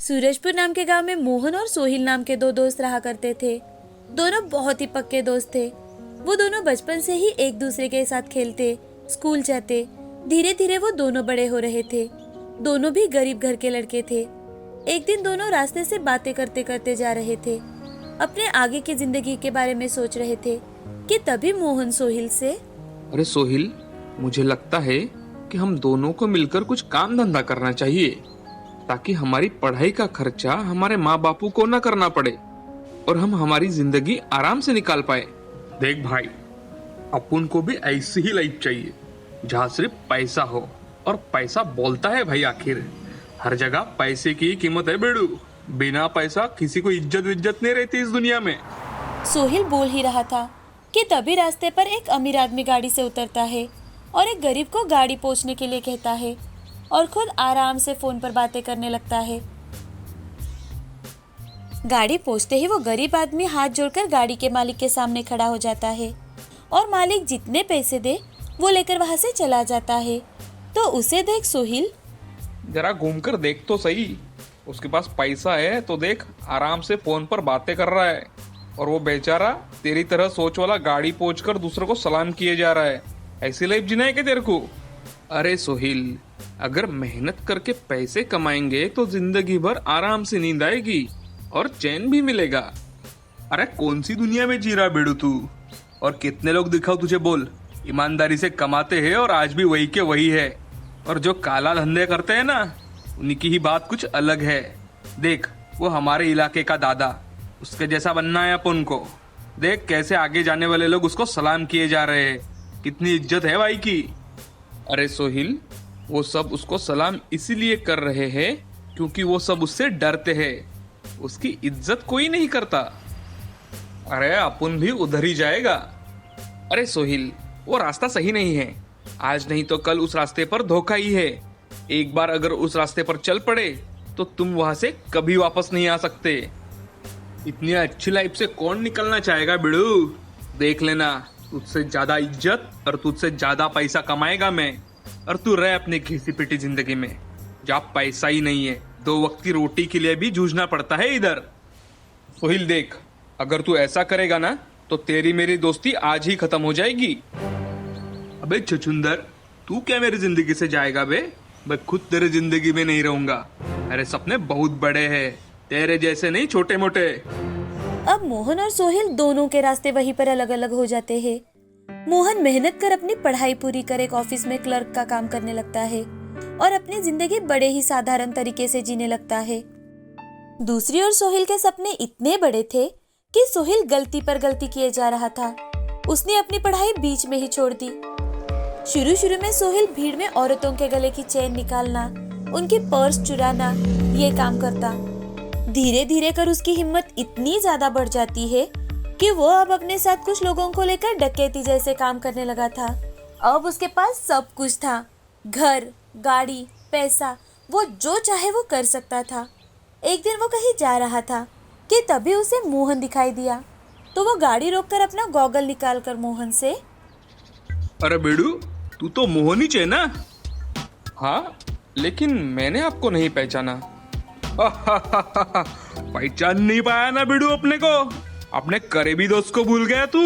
सूरजपुर नाम के गांव में मोहन और सोहिल नाम के दो दोस्त रहा करते थे। दोनों बहुत ही पक्के दोस्त थे। वो दोनों बचपन से ही एक दूसरे के साथ खेलते, स्कूल जाते। धीरे धीरे वो दोनों बड़े हो रहे थे। दोनों भी गरीब घर के लड़के थे। एक दिन दोनों रास्ते से बातें करते करते जा रहे थे, अपने आगे की जिंदगी के बारे में सोच रहे थे कि तभी मोहन सोहिल से, अरे सोहिल, मुझे लगता है कि हम दोनों को मिलकर कुछ काम धंधा करना चाहिए ताकि हमारी पढ़ाई का खर्चा हमारे माँ बापू को न करना पड़े और हम हमारी जिंदगी आराम से निकाल पाए। देख भाई, अपन को भी ऐसी ही लाइफ चाहिए जहाँ सिर्फ पैसा हो, और पैसा बोलता है भाई। आखिर हर जगह पैसे की कीमत है बेड़ू। बिना पैसा किसी को इज्जत विज्जत नहीं रहती इस दुनिया में। सोहिल बोल ही रहा था कि तभी रास्ते पर एक अमीर आदमी गाड़ी से उतरता है और एक गरीब को गाड़ी पहुंचने के लिए कहता है और खुद आराम से फोन पर बातें करने लगता है। गाड़ी पहुंचते ही वो गरीब आदमी हाथ जोड़कर गाड़ी के मालिक के सामने खड़ा हो जाता है और मालिक जितने पैसे दे वो लेकर वहां से चला जाता है। तो उसे देख सोहिल, जरा घूमकर देख तो सही, उसके पास पैसा है तो देख, आराम से फोन पर बातें कर रहा है, और वो बेचारा तेरी तरह सोच वाला गाड़ी पहुंचकर दूसरों को सलाम किए जा रहा है। ऐसी लाइफ जीना है क्या तेरे को? अरे सोहिल, अगर मेहनत करके पैसे कमाएंगे तो जिंदगी भर आराम से नींद आएगी और चैन भी मिलेगा। अरे कौन सी दुनिया में जी रहा बेड़ू तू? और कितने लोग दिखाओ तुझे, बोल। ईमानदारी से कमाते हैं और आज भी वही के वही है, और जो काला धंधे करते हैं ना, उनकी ही बात कुछ अलग है। देख, वो हमारे इलाके का दादा, उसके जैसा बनना है अपन को। देख कैसे आगे जाने वाले लोग उसको सलाम किए जा रहे हैं, कितनी इज्जत है भाई की। अरे सोहिल, वो सब उसको सलाम इसीलिए कर रहे हैं क्योंकि वो सब उससे डरते हैं। उसकी इज्जत कोई नहीं करता। अरे अपन भी उधर ही जाएगा। अरे सोहिल, वो रास्ता सही नहीं है। आज नहीं तो कल उस रास्ते पर धोखा ही है। एक बार अगर उस रास्ते पर चल पड़े तो तुम वहां से कभी वापस नहीं आ सकते। इतनी अच्छी लाइफ से कौन निकलना चाहेगा बिड़ू? देख लेना, तुझसे ज्यादा इज्जत और तुझसे ज्यादा पैसा कमाएगा मैं, और तू रह अपनी घिसी पिटी जिंदगी में जहाँ पैसा ही नहीं है। 2 वक्त की रोटी के लिए भी जूझना पड़ता है इधर। सोहिल देख, अगर तू ऐसा करेगा ना तो तेरी मेरी दोस्ती आज ही खत्म हो जाएगी। अबे छुछुंदर, तू क्या मेरी जिंदगी से जाएगा बे? मैं खुद तेरी जिंदगी में नहीं रहूंगा। मेरे सपने बहुत बड़े हैं, तेरे जैसे नहीं छोटे मोटे। अब मोहन और सोहिल दोनों के रास्ते वहीं पर अलग अलग हो जाते हैं। मोहन मेहनत कर अपनी पढ़ाई पूरी कर एक ऑफिस में क्लर्क का काम करने लगता है और अपनी जिंदगी बड़े ही साधारण तरीके से जीने लगता है। दूसरी ओर सोहिल के सपने इतने बड़े थे कि सोहिल गलती पर गलती किए जा रहा था। उसने अपनी पढ़ाई बीच में ही छोड़ दी। शुरू शुरू में सोहिल भीड़ में औरतों के गले की चेन निकालना, उनकी पर्स चुराना, ये काम करता। धीरे धीरे कर उसकी हिम्मत इतनी ज्यादा बढ़ जाती है कि वो अब अपने साथ कुछ लोगों को लेकर डकैती जैसे काम करने लगा था। अब उसके पास सब कुछ था, घर, गाड़ी, पैसा, वो जो चाहे वो कर सकता था। एक दिन वो कहीं जा रहा था कि तभी उसे मोहन दिखाई दिया। तो वो गाड़ी रोककर अपना गॉगल निकाल कर मोहन से, अरे बेड़ू, तू तो मोहन ही है ना? हाँ, लेकिन मैंने आपको नहीं पहचाना। पहचान नहीं पाया ना बेड़ू अपने को? अपने करीबी दोस्त को भूल गया तू?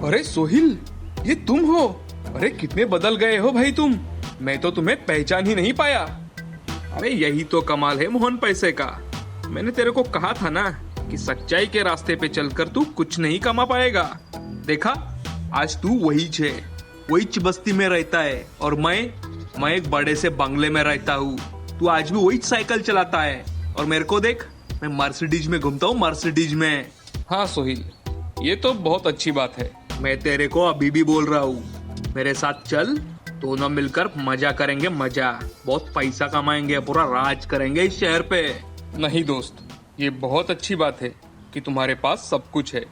अरे सोहिल, ये तुम हो? अरे कितने बदल गए हो भाई तुम। मैं तो तुम्हें पहचान ही नहीं पाया। अरे यही तो कमाल है मोहन पैसे का। मैंने तेरे को कहा था ना कि सच्चाई के रास्ते पे चलकर तू कुछ नहीं कमा पाएगा। देखा, आज तू वही बस्ती में रहता है और मैं एक बड़े से बंगले में रहता हूँ। तू आज भी वही साइकिल चलाता है और मेरे को देख, मैं मर्सिडीज में घूमता हूँ, मर्सिडीज में। हाँ सोहिल, ये तो बहुत अच्छी बात है। मैं तेरे को अभी भी बोल रहा हूँ, मेरे साथ चल, दोनों मिलकर मजा करेंगे, मजा। बहुत पैसा कमाएंगे, पूरा राज करेंगे इस शहर पे। नहीं दोस्त, ये बहुत अच्छी बात है कि तुम्हारे पास सब कुछ है,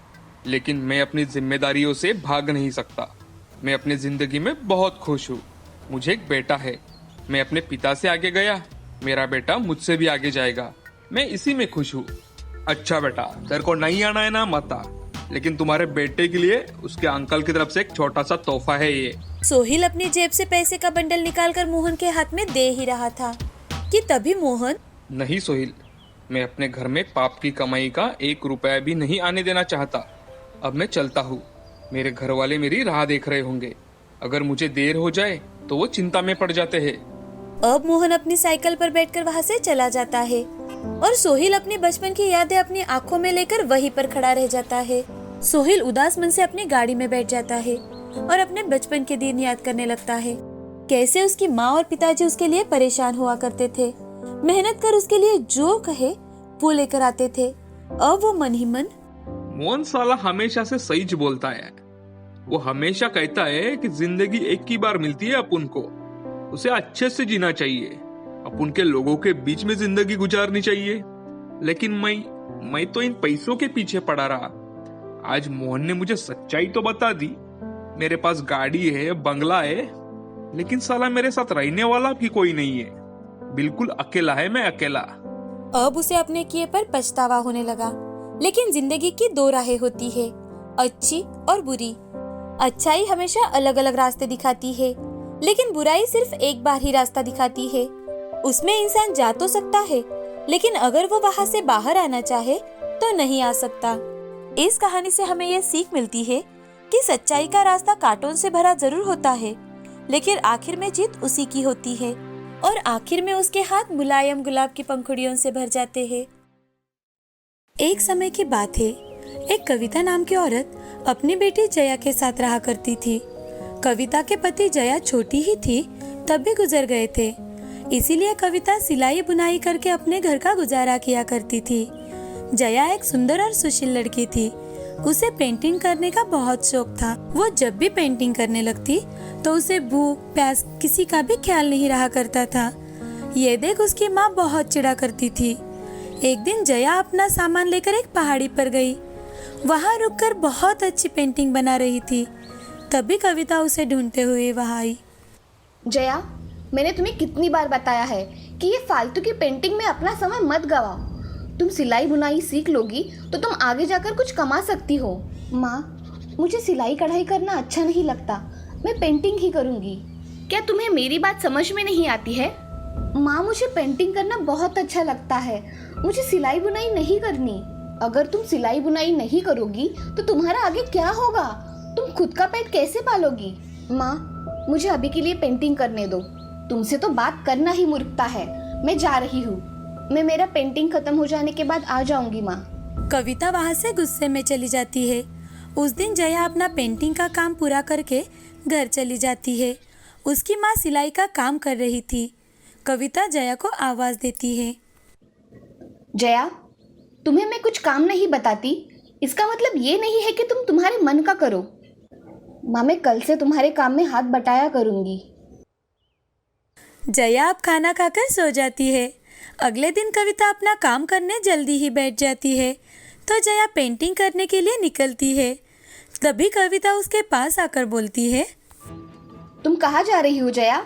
लेकिन मैं अपनी जिम्मेदारियों से भाग नहीं सकता। मैं अपनी जिंदगी में बहुत खुश हूँ। मुझे एक बेटा है। मैं अपने पिता से आगे गया, मेरा बेटा मुझसे भी आगे जाएगा। मैं इसी में खुश हूँ। अच्छा बेटा, तेरे को नहीं आना है ना, मत आ, लेकिन तुम्हारे बेटे के लिए उसके अंकल की तरफ से एक छोटा सा तोहफा है ये। सोहिल अपनी जेब से पैसे का बंडल निकालकर मोहन के हाथ में दे ही रहा था कि तभी मोहन नहीं सोहिल, मैं अपने घर में पाप की कमाई का 1 रुपया भी नहीं आने देना चाहता। अब मैं चलता हूँ। मेरे घर वाले मेरी राह देख रहे होंगे। अगर मुझे देर हो जाए तो वो चिंता में पड़ जाते हैं। अब मोहन अपनी साइकिल पर बैठकर वहाँ से चला जाता है और सोहिल अपने बचपन की यादें अपनी आंखों में लेकर वहीं पर खड़ा रह जाता है। सोहिल उदास मन से अपनी गाड़ी में बैठ जाता है और अपने बचपन के दिन याद करने लगता है। कैसे उसकी माँ और पिताजी उसके लिए परेशान हुआ करते थे, मेहनत कर उसके लिए जो कहे वो लेकर आते थे। अब वो मन ही मन मोहन साला हमेशा से सही बोलता है। वो हमेशा कहता है कि जिंदगी एक ही बार मिलती है अपन को, उसे अच्छे से जीना चाहिए, अपन के लोगों के बीच में जिंदगी गुजारनी चाहिए। लेकिन मैं तो इन पैसों के पीछे पड़ा रहा। आज मोहन ने मुझे सच्चाई तो बता दी। मेरे पास गाड़ी है, बंगला है, लेकिन साला मेरे साथ रहने वाला भी कोई नहीं है। बिल्कुल अकेला है मैं, अकेला। अब उसे अपने किए पर पछतावा होने लगा। लेकिन जिंदगी की दो राहें होती है, अच्छी और बुरी। अच्छाई हमेशा अलग अलग रास्ते दिखाती है, लेकिन बुराई सिर्फ एक बार ही रास्ता दिखाती है। उसमें इंसान जा तो सकता है, लेकिन अगर वो वहाँ से बाहर आना चाहे तो नहीं आ सकता। इस कहानी से हमें यह सीख मिलती है कि सच्चाई का रास्ता कांटों से भरा जरूर होता है, लेकिन आखिर में जीत उसी की होती है और आखिर में उसके हाथ मुलायम गुलाब की पंखुड़ियों से भर जाते हैं। एक समय की बात है, एक कविता नाम की औरत अपनी बेटी जया के साथ रहा करती थी। कविता के पति जया छोटी ही थी तब भी गुजर गए थे, इसीलिए कविता सिलाई बुनाई करके अपने घर का गुजारा किया करती थी। जया एक सुंदर और सुशील लड़की थी। उसे पेंटिंग करने का बहुत शौक था। वो जब भी पेंटिंग करने लगती तो उसे भूख प्यास किसी का भी ख्याल नहीं रहा करता था। ये देख उसकी माँ बहुत चिढ़ा करती थी। एक दिन जया अपना सामान लेकर एक पहाड़ी पर गई। वहाँ रुककर बहुत अच्छी पेंटिंग बना रही थी। तभी कविता उसे ढूंढते हुए वहाँ आई। जया, मैंने तुम्हें कितनी बार बताया है कि ये फालतू की पेंटिंग में अपना समय मत गवाओ। तुम सिलाई बुनाई सीख लोगी तो तुम आगे जाकर कुछ कमा सकती हो। माँ, मुझे सिलाई कढ़ाई करना अच्छा नहीं लगता, मैं पेंटिंग ही करूँगी। क्या तुम्हें मेरी बात समझ में नहीं आती है? माँ, मुझे पेंटिंग करना बहुत अच्छा लगता है, मुझे सिलाई बुनाई नहीं करनी। अगर तुम सिलाई बुनाई नहीं करोगी तो तुम्हारा आगे क्या होगा? तुम खुद का पेट कैसे पालोगी? माँ, मुझे अभी के लिए पेंटिंग करने दो। तुमसे तो बात करना ही मूर्खता है। मैं जा रही हूँ। मैं मेरा पेंटिंग खत्म हो जाने के बाद आ जाऊंगी माँ। कविता वहाँ से गुस्से में चली जाती है। उस दिन जया अपना पेंटिंग का काम पूरा करके घर चली जाती है। उसकी माँ सिलाई का काम कर रही थी। कविता जया को आवाज देती है। जया, तुम्हें मैं कुछ काम नहीं बताती, इसका मतलब ये नहीं है कि तुम तुम्हारे मन का करो। माँ, मैं कल से तुम्हारे काम में हाथ बटाया करूंगी। जया अब खाना खाकर सो जाती है। अगले दिन कविता अपना काम करने जल्दी ही बैठ जाती है तो जया पेंटिंग करने के लिए निकलती है। तभी कविता उसके पास आकर बोलती है, तुम कहाँ जा रही हो जया?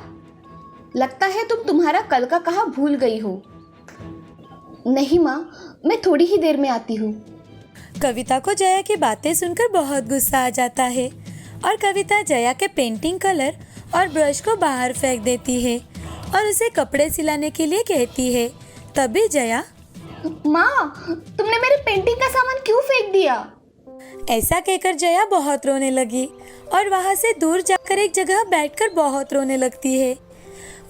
लगता है तुम तुम्हारा कल का कहा भूल गई हो। नहीं माँ, मैं थोड़ी ही देर में आती हूँ। कविता को जया की बातें सुनकर बहुत गुस्सा आ जाता है और कविता जया के पेंटिंग कलर और ब्रश को बाहर फेंक देती है और उसे कपड़े सिलाने के लिए कहती है। तभी जया, माँ, तुमने मेरे पेंटिंग का सामान क्यों फेंक दिया? ऐसा कहकर जया बहुत रोने लगी और वहाँ से दूर जाकर एक जगह बैठकर बहुत रोने लगती है।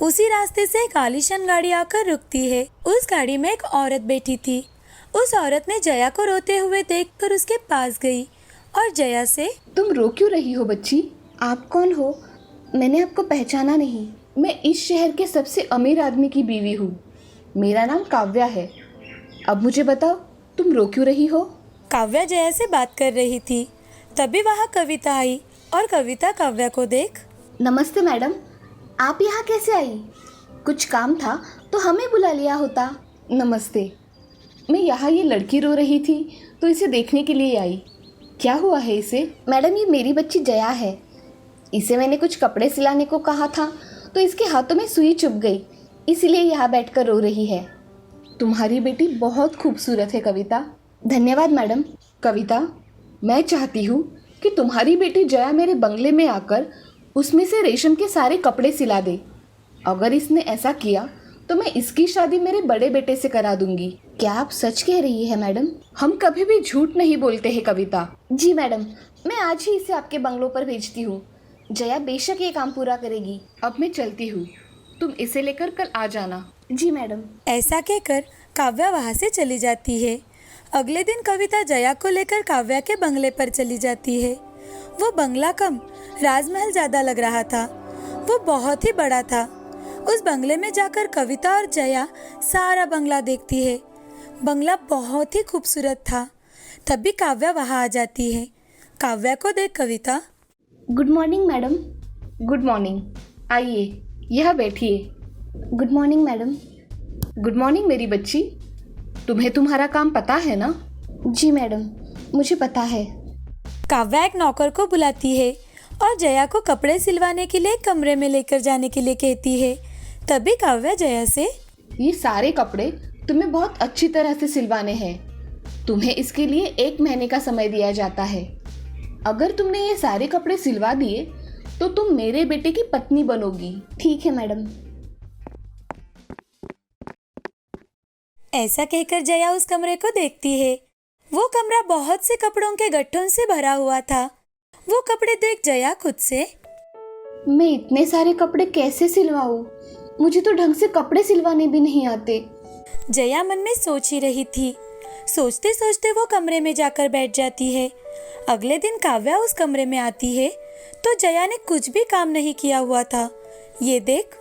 उसी रास्ते से एक आलीशान गाड़ी आकर रुकती है। उस गाड़ी में एक औरत बैठी थी। उस औरत ने जया को रोते हुए देखकर उसके पास गई और जया से, तुम रो क्यों रही हो बच्ची? आप कौन हो? मैंने आपको पहचाना नहीं। मैं इस शहर के सबसे अमीर आदमी की बीवी हूँ। मेरा नाम काव्या है। अब मुझे बताओ, तुम रो क्यों रही हो? काव्या जया से बात कर रही थी। तभी वहाँ कविता आई और कविता काव्या को देख, नमस्ते मैडम, आप यहाँ कैसे आई? कुछ काम था तो हमें बुला लिया होता। नमस्ते। मैं यहाँ ये लड़की रो रही थी तो इसे देखने के लिए आई। क्या हुआ है इसे? मैडम, ये मेरी बच्ची जया है। इसे मैंने कुछ कपड़े सिलाने को कहा था तो इसके हाथों में सुई चुभ गई, इसीलिए यहाँ बैठकर रो रही है। तुम्हारी बेटी बहुत खूबसूरत है कविता। धन्यवाद मैडम। कविता, मैं चाहती हूँ कि तुम्हारी बेटी जया मेरे बंगले में आकर उसमें से रेशम के सारे कपड़े सिला दे। अगर इसने ऐसा किया तो मैं इसकी शादी मेरे बड़े बेटे से करा दूंगी। क्या आप सच कह रही है मैडम? हम कभी भी झूठ नहीं बोलते हैं कविता। जी मैडम, मैं आज ही इसे आपके बंगलों पर भेजती हूँ। जया बेशक ये काम पूरा करेगी। अब मैं चलती हूँ, तुम इसे लेकर कल आ जाना। जी मैडम। ऐसा कहकर काव्या वहाँ से चली जाती है। अगले दिन कविता जया को लेकर काव्या के बंगले पर चली जाती है। वो बंगला कम राजमहल ज्यादा लग रहा था। वो बहुत ही बड़ा था। उस बंगले में जाकर कविता और जया सारा बंगला देखती है। बंगला बहुत ही खूबसूरत था। तभी काव्या वहाँ आ जाती है। काव्या को देख Kavita, good morning madam. Good morning, आइए यहाँ बैठिए। Good morning madam. Good morning मेरी बच्ची। तुम्हें तुम्हारा काम पता है ना? जी मैडम, मुझे पता है। काव्या एक नौकर को बुलाती है और जया को कपड़े सिलवाने के लिए कमरे में लेकर जाने के लिए कहती है। तभी काव्या जया से, ये सारे कपड़े तुम्हें बहुत अच्छी तरह से सिलवाने हैं। तुम्हें इसके लिए 1 महीने का समय दिया जाता है। अगर तुमने ये सारे कपड़े सिलवा दिए तो तुम मेरे बेटे की पत्नी बनोगी। ठीक है मैडम। ऐसा कहकर जया उस कमरे को देखती है। वो कमरा बहुत से कपड़ों के गट्ठों से भरा हुआ था। वो कपड़े देख जया खुद से, मैं इतने सारे कपड़े कैसे सिलवाऊं? मुझे तो ढंग से कपड़े सिलवाने भी नहीं आते। जया मन में सोच ही रही थी। सोचते सोचते वो कमरे में जाकर बैठ जाती है। अगले दिन काव्या उस कमरे में आती है तो जया ने कुछ भी काम नहीं किया हुआ था। ये देख,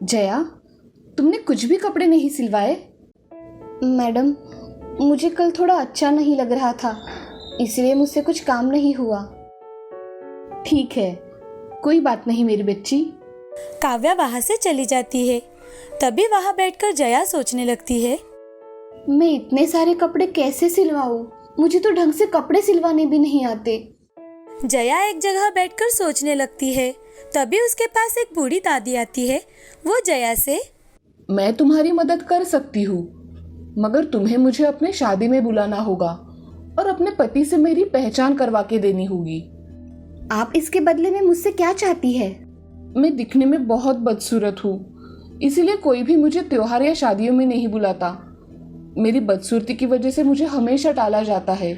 जया, तुमने कुछ भी कपड़े नहीं सिलवाए? मैडम, मुझे कल थोड़ा अच्छा नहीं लग रहा था, इसलिए मुझसे कुछ काम नहीं हुआ। ठीक है, कोई बात नहीं मेरी बच्ची। काव्या वहाँ से चली जाती है। तभी वहाँ बैठकर जया सोचने लगती है, मैं इतने सारे कपड़े कैसे सिलवाऊं? मुझे तो ढंग से कपड़े सिलवाने भी नहीं आते। जया एक जगह बैठकर सोचने लगती है। तभी उसके पास एक बूढ़ी दादी आती है। वो जया से, मैं तुम्हारी मदद कर सकती हूँ, मगर तुम्हें मुझे अपने शादी में बुलाना होगा और अपने पति से मेरी पहचान करवा के देनी होगी। आप इसके बदले में मुझसे क्या चाहती है? मैं दिखने में बहुत बदसूरत हूँ, इसलिए कोई भी मुझे त्योहार या शादियों में नहीं बुलाता। मेरी बदसूरती की वजह से मुझे हमेशा टाला जाता है।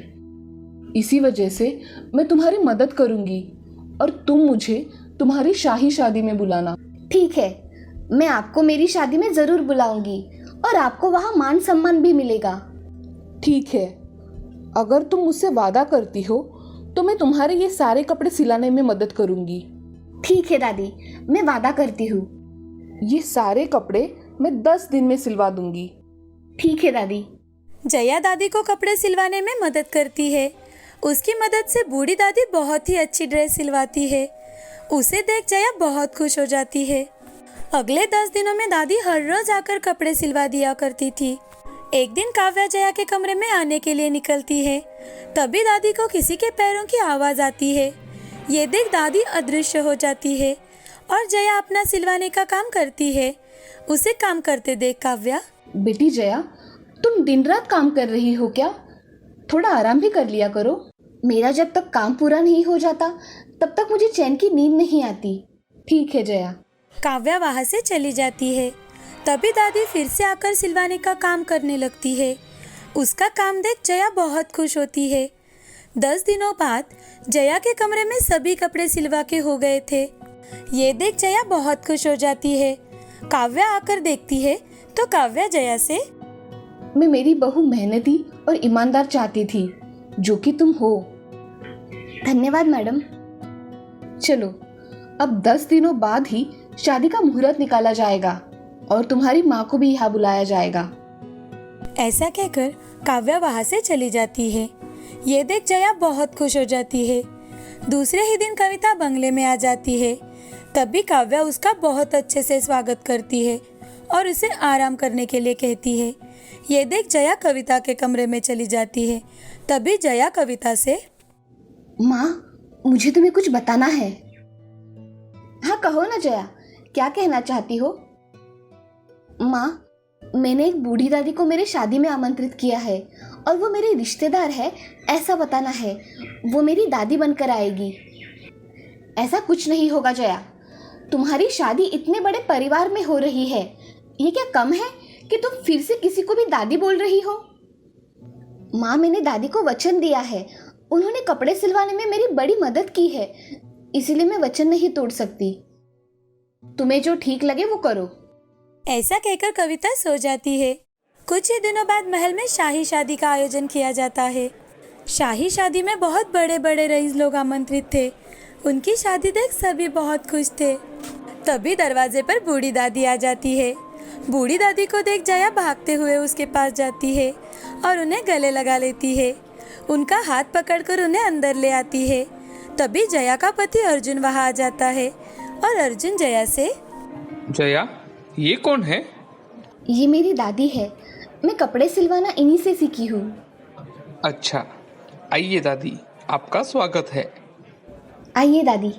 इसी वजह से मैं तुम्हारी मदद करूंगी और तुम मुझे तुम्हारी शाही शादी में बुलाना। ठीक है, मैं आपको मेरी शादी में जरूर बुलाऊंगी और आपको वहाँ मान सम्मान भी मिलेगा। ठीक है, अगर तुम मुझसे वादा करती हो तो मैं तुम्हारे ये सारे कपड़े सिलाने में मदद करूंगी। ठीक है दादी, मैं वादा करती हूँ। ये सारे कपड़े मैं 10 दिन में सिलवा दूंगी। ठीक है दादी। जया दादी को कपड़े सिलवाने में मदद करती है। उसकी मदद से बूढ़ी दादी बहुत ही अच्छी ड्रेस सिलवाती है। उसे देख जया बहुत खुश हो जाती है। अगले 10 दिनों में दादी हर रोज आकर कपड़े सिलवा दिया करती थी। एक दिन काव्या जया के कमरे में आने के लिए निकलती है। तभी दादी को किसी के पैरों की आवाज आती है। ये देख दादी अदृश्य हो जाती है और जया अपना सिलवाने का काम करती है। उसे काम करते देख काव्या, बेटी जया, तुम दिन रात काम कर रही हो क्या? थोड़ा आराम भी कर लिया करो। मेरा जब तक काम पूरा नहीं हो जाता तब तक मुझे चैन की नींद नहीं आती। ठीक है जया। काव्या वहाँ से चली जाती है। तभी दादी फिर से आकर सिलवाने का काम करने लगती है। उसका काम देख जया बहुत खुश होती है। 10 दिनों बाद जया के कमरे में सभी कपड़े सिलवा के हो गए थे। ये देख जया बहुत खुश हो जाती है। काव्या आकर देखती है तो काव्या जया से, मैं मेरी बहू मेहनती और ईमानदार चाहती थी, जो कि तुम हो। धन्यवाद मैडम। चलो, अब 10 दिनों बाद ही शादी का मुहूर्त निकाला जाएगा और तुम्हारी माँ को भी यहाँ बुलाया जाएगा। ऐसा कहकर काव्या वहाँ से चली जाती है। ये देख जया बहुत खुश हो जाती है। दूसरे ही दिन कविता बंगले में आ जाती है। तभी काव्या उसका बहुत अच्छे से स्वागत करती है और उसे आराम करने के लिए कहती है। ये देख जया कविता के कमरे में चली जाती है। तभी जया कविता से, माँ, मुझे तुम्हें कुछ बताना है। हाँ कहो ना जया, क्या कहना चाहती हो? माँ, मैंने एक बूढ़ी दादी को मेरे शादी में आमंत्रित किया है और वो मेरी रिश्तेदार है ऐसा बताना है। वो मेरी दादी बनकर आएगी। ऐसा कुछ नहीं होगा जया, तुम्हारी शादी इतने बड़े परिवार में हो रही है, ये क्या कम है कि तुम फिर से किसी को भी दादी बोल रही हो? माँ, मैंने दादी को वचन दिया है। उन्होंने कपड़े सिलवाने में मेरी बड़ी मदद की है, इसीलिए मैं वचन नहीं तोड़ सकती। तुम्हें जो ठीक लगे वो करो। ऐसा कहकर कविता सो जाती है। कुछ ही दिनों बाद महल में शाही शादी का आयोजन किया जाता है। शाही शादी में बहुत बड़े बड़े रईस लोग आमंत्रित थे। उनकी शादी देख सभी बहुत खुश थे। तभी दरवाजे पर बूढ़ी दादी आ जाती है। बूढ़ी दादी को देख जया भागते हुए उसके पास जाती है और उन्हें गले लगा लेती है। उनका हाथ पकड़कर उन्हें अंदर ले आती है। तभी जया का पति अर्जुन वहाँ आ जाता है और अर्जुन जया से, जया, ये कौन है? ये मेरी दादी है। मैं कपड़े सिलवाना इन्हीं से सीखी हूँ। अच्छा, आइए दादी, आपका स्वागत है। आइए दादी।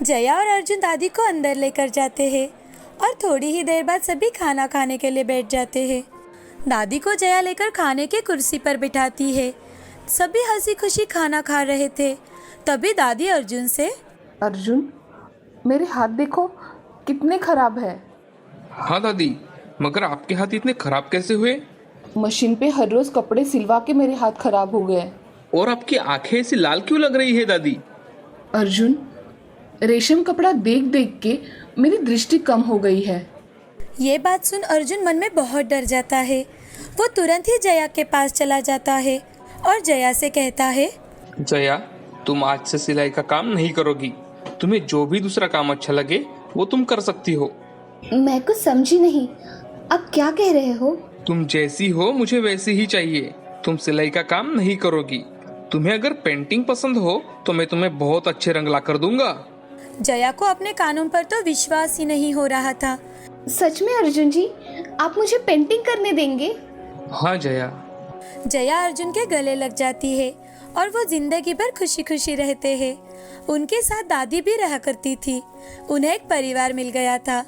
जया और अर्जुन दादी को अंदर लेकर जाते हैं और थोड़ी ही देर बाद सभी खाना खाने के लिए बैठ जाते हैं। दादी को जया लेकर खाने की कुर्सी पर बिठाती है। सभी हंसी खुशी खाना खा रहे थे। तभी दादी अर्जुन से, अर्जुन, मेरे हाथ देखो कितने खराब है। हाँ दादी, मगर आपके हाथ इतने खराब कैसे हुए? मशीन पे हर रोज कपड़े सिलवा के मेरे हाथ खराब हो गए। और आपकी आंखें ऐसी लाल क्यों लग रही है दादी? अर्जुन, रेशम कपड़ा देख देख के मेरी दृष्टि कम हो गई है। ये बात सुन अर्जुन मन में बहुत डर जाता है। वो तुरंत ही जया के पास चला जाता है और जया से कहता है, जया, तुम आज से सिलाई का काम नहीं करोगी। तुम्हें जो भी दूसरा काम अच्छा लगे वो तुम कर सकती हो। मैं कुछ समझी नहीं, अब क्या कह रहे हो? तुम जैसी हो मुझे वैसी ही चाहिए। तुम सिलाई का काम नहीं करोगी। तुम्हें अगर पेंटिंग पसंद हो तो मैं तुम्हें बहुत अच्छे रंग ला कर दूंगा। जया को अपने कानों पर तो विश्वास ही नहीं हो रहा था। सच में अर्जुन जी, आप मुझे पेंटिंग करने देंगे? हाँ जया। जया अर्जुन के गले लग जाती है और वो जिंदगी भर खुशी खुशी रहते हैं। उनके साथ दादी भी रहा करती थी। उन्हें एक परिवार मिल गया था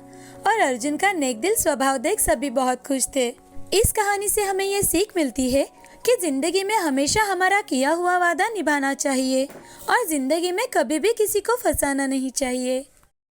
और अर्जुन का नेक दिल स्वभाव देख सभी बहुत खुश थे। इस कहानी से हमें ये सीख मिलती है कि जिंदगी में हमेशा हमारा किया हुआ वादा निभाना चाहिए और जिंदगी में कभी भी किसी को फंसाना नहीं चाहिए।